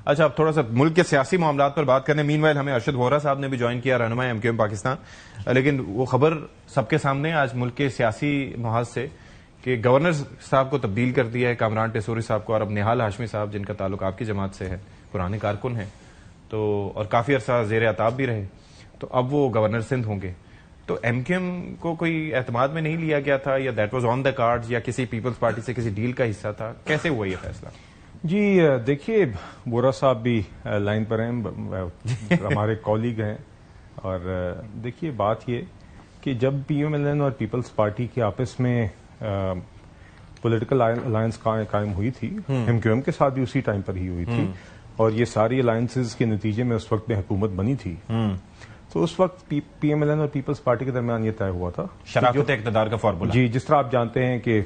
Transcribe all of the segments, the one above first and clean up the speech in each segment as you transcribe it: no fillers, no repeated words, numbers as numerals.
اچھا اب تھوڑا سا ملک کے سیاسی معاملات پر بات کرنے. مین وائل ہمیں ارشد وورا صاحب نے بھی جوائن کیا, رہنما ایم کیو ایم پاکستان. لیکن وہ خبر سب کے سامنے آج ملک کے سیاسی محاذ سے کہ گورنر صاحب کو تبدیل کر دیا ہے, کامران ٹیسوری صاحب کو, اور اب نہال ہاشمی صاحب جن کا تعلق آپ کی جماعت سے ہے, پرانے کارکن ہیں تو, اور کافی عرصہ زیر اعتاب بھی رہے, تو اب وہ گورنر سندھ ہوں گے. تو ایم کیو ایم کو کوئی اعتماد میں نہیں لیا گیا تھا, یا that was on the cards, یا کسی پیپلز پارٹی سے کسی ڈیل کا حصہ تھا؟ کیسے ہوا یہ فیصلہ؟ جی دیکھیے, وورا صاحب بھی لائن پر ہیں, ہمارے کالیگ ہیں, اور دیکھیے بات یہ کہ جب پی ایم ایل این اور پیپلز پارٹی کے آپس میں پولیٹیکل الائنس قائم ہوئی تھی, ایم کیو ایم کے ساتھ بھی اسی ٹائم پر ہی ہوئی تھی, اور یہ ساری الائنسز کے نتیجے میں اس وقت میں حکومت بنی تھی, تو اس وقت پی ایم ایل این اور پیپلز پارٹی کے درمیان یہ طے ہوا تھا شراکت اقتدار کا فارمولا. جی, جس طرح آپ جانتے ہیں کہ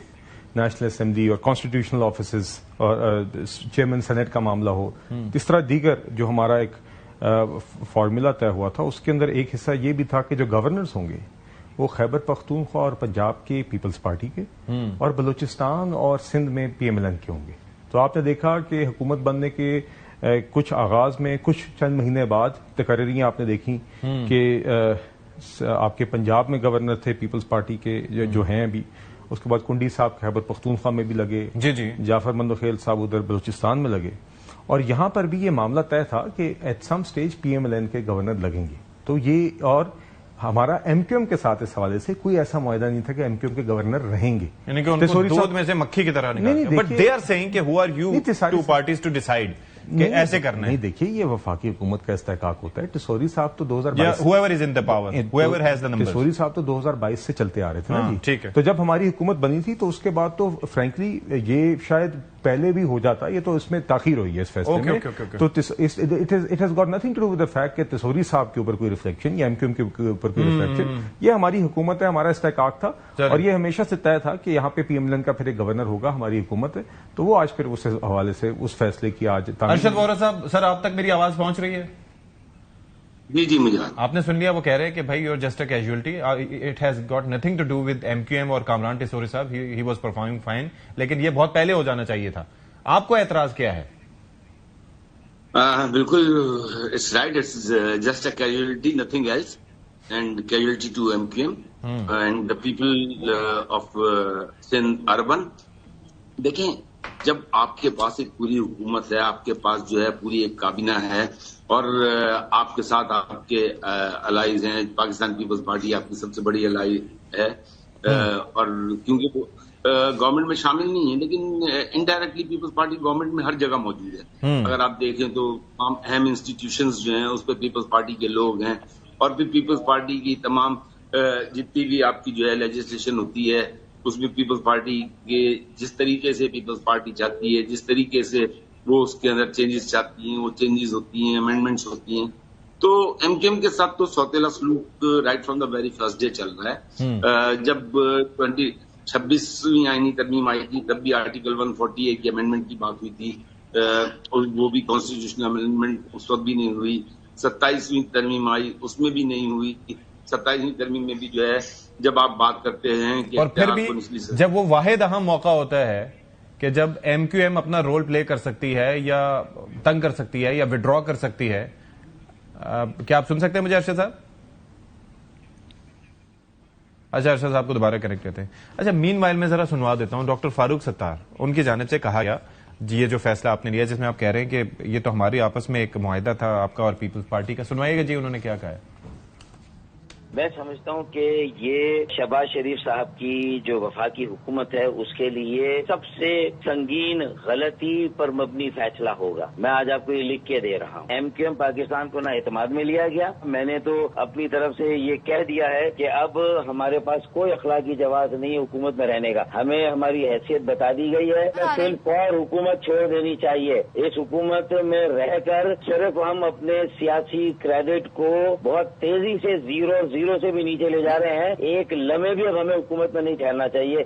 نیشنل اسمبلی اور کانسٹیٹیوشنل آفیسز اور چیئرمین سینٹ کا معاملہ ہو, اس طرح دیگر جو ہمارا ایک فارمولا طے ہوا تھا, اس کے اندر ایک حصہ یہ بھی تھا کہ جو گورنرز ہوں گے وہ خیبر پختونخوا اور پنجاب کے پیپلز پارٹی کے, اور بلوچستان اور سندھ میں پی ایم ایل این کے ہوں گے. تو آپ نے دیکھا کہ حکومت بننے کے کچھ آغاز میں, کچھ چند مہینے بعد تقرریاں آپ نے دیکھی کہ آپ کے پنجاب میں گورنر تھے پیپلز پارٹی کے جو ہیں ابھی, اس کے بعد کنڈی صاحب خیبر پختونخوا میں بھی لگے, جعفر مندوخیل صاحب ادھر بلوچستان میں لگے, اور یہاں پر بھی یہ معاملہ طے تھا کہ at some stage P M L N کے گورنر لگیں گے. تو یہ, اور ہمارا ایم کیو ایم کے ساتھ اس حوالے سے کوئی ایسا معاہدہ نہیں تھا کہ ایم کیو ایم کے گورنر رہیں گے, یعنی کہ ان کو دودھ میں سے مکھی کی طرح نکالا. بٹ دے آر سیئنگ کہ who are you two parties to decide کہ ایسے کرنا ہے. نہیں, دیکھیے یہ وفاقی حکومت کا استحقاق ہوتا ہے. ٹیسوری صاحب تو 2022 سے چلتے آ رہے تھے نا جی. تو جب ہماری حکومت بنی تھی تو اس کے بعد تو فرینکلی یہ شاید پہلے بھی ہو جاتا, یہ تو اس میں تاخیر ہوئی ہے اس فیصلے میں. تو it has got nothing to do with the fact کہ ٹیسوری صاحب کے اوپر کوئی ریفلیکشن یا ایم کیو ایم کے اوپر کوئی ریفلیکشن. یہ ہماری حکومت ہے, ہمارا استحقاق تھا, اور یہ ہمیشہ سے طے تھا کہ یہاں پہ پی ایم ایل این کا پھر ایک گورنر ہوگا, ہماری حکومت ہے. تو وہ آج پھر اس حوالے سے اس فیصلے کی آج. ارشد وورا صاحب, سر آپ تک میری آواز پہنچ رہی ہے؟ جی مجھے آپ نے سن لیا, وہ کہہ رہے ہیں کہ بھائی you are just a casualty, it has got nothing to do with M Q M اور کامران ٹیسوری صاحب, ہی واز پرفارمنگ فائن, لیکن یہ بہت پہلے ہو جانا چاہیے تھا. آپ کو اعتراض کیا ہے؟ بالکل, it's right, it's just a casualty, nothing else, and casualty to M Q M and the people of Sindh urban. دیکھیں, جب آپ کے پاس ایک پوری حکومت ہے, آپ کے پاس جو ہے پوری ایک کابینہ ہے, اور آپ کے ساتھ آپ کے الائز ہیں, پاکستان پیپلز پارٹی آپ کی سب سے بڑی الائی ہے, اور کیونکہ وہ گورنمنٹ میں شامل نہیں ہے, لیکن انڈائریکٹلی پیپلز پارٹی گورنمنٹ میں ہر جگہ موجود ہے. اگر آپ دیکھیں تو تمام اہم انسٹیٹیوشنز جو ہیں اس پہ پیپلز پارٹی کے لوگ ہیں, اور پھر پیپلز پارٹی کی تمام جتنی بھی آپ کی جو ہے لیجسلیشن ہوتی ہے اس میں پیپلز پارٹی کے جس طریقے سے پیپلز پارٹی چاہتی ہے, جس طریقے سے وہ اس کے اندر چینجز چاہتی ہیں, وہ چینجز ہوتی ہیں, امینڈمنٹس ہوتی ہیں. تو ایم کیو ایم کے ساتھ تو سوتیلا سلوک right from the very first day چل رہا ہے. جب 26ویں آئینی ترمیم آئی تھی تب بھی آرٹیکل 148 کی امینڈمنٹ کی بات ہوئی تھی, اور وہ بھی کانسٹیٹیوشنل امینڈمنٹ اس وقت بھی نہیں ہوئی. 27ویں ترمیم آئی, اس میں بھی نہیں ہوئی. 27ویں ترمیم میں بھی جو ہے جب آپ بات کرتے ہیں کہ, اور پھر بھی جب وہ واحد اہم موقع ہوتا ہے کہ جب ایم کیو ایم اپنا رول پلے کر سکتی ہے, یا تنگ کر سکتی ہے, یا وڈرا کر سکتی ہے. کیا آپ سن سکتے ہیں مجھے ارشد صاحب؟ اچھا, ارشد صاحب کو دوبارہ کنیکٹ کرتے ہیں. اچھا, مین وائل میں ذرا سنوا دیتا ہوں. ڈاکٹر فاروق ستار, ان کی جانب سے کہا گیا جی یہ جو فیصلہ آپ نے لیا جس میں آپ کہہ رہے ہیں کہ یہ تو ہماری آپس میں ایک معاہدہ تھا آپ کا اور پیپلز پارٹی کا, سنوائیے گا جی انہوں نے کیا کہا ہے. میں سمجھتا ہوں کہ یہ شہباز شریف صاحب کی جو وفاقی حکومت ہے اس کے لیے سب سے سنگین غلطی پر مبنی فیصلہ ہوگا. میں آج آپ کو یہ لکھ کے دے رہا ہوں. ایم کیو ایم پاکستان کو نہ اعتماد میں لیا گیا. میں نے تو اپنی طرف سے یہ کہہ دیا ہے کہ اب ہمارے پاس کوئی اخلاقی جواز نہیں حکومت میں رہنے کا. ہمیں ہماری حیثیت بتا دی گئی ہے, صرف اور حکومت چھوڑ دینی چاہیے. اس حکومت میں رہ کر صرف ہم اپنے سیاسی کریڈٹ کو بہت تیزی سے زیرو سے بھی نیچے لے جا رہے ہیں. ایک لمحے بھی اب ہمیں حکومت میں نہیں ٹھہرنا چاہیے.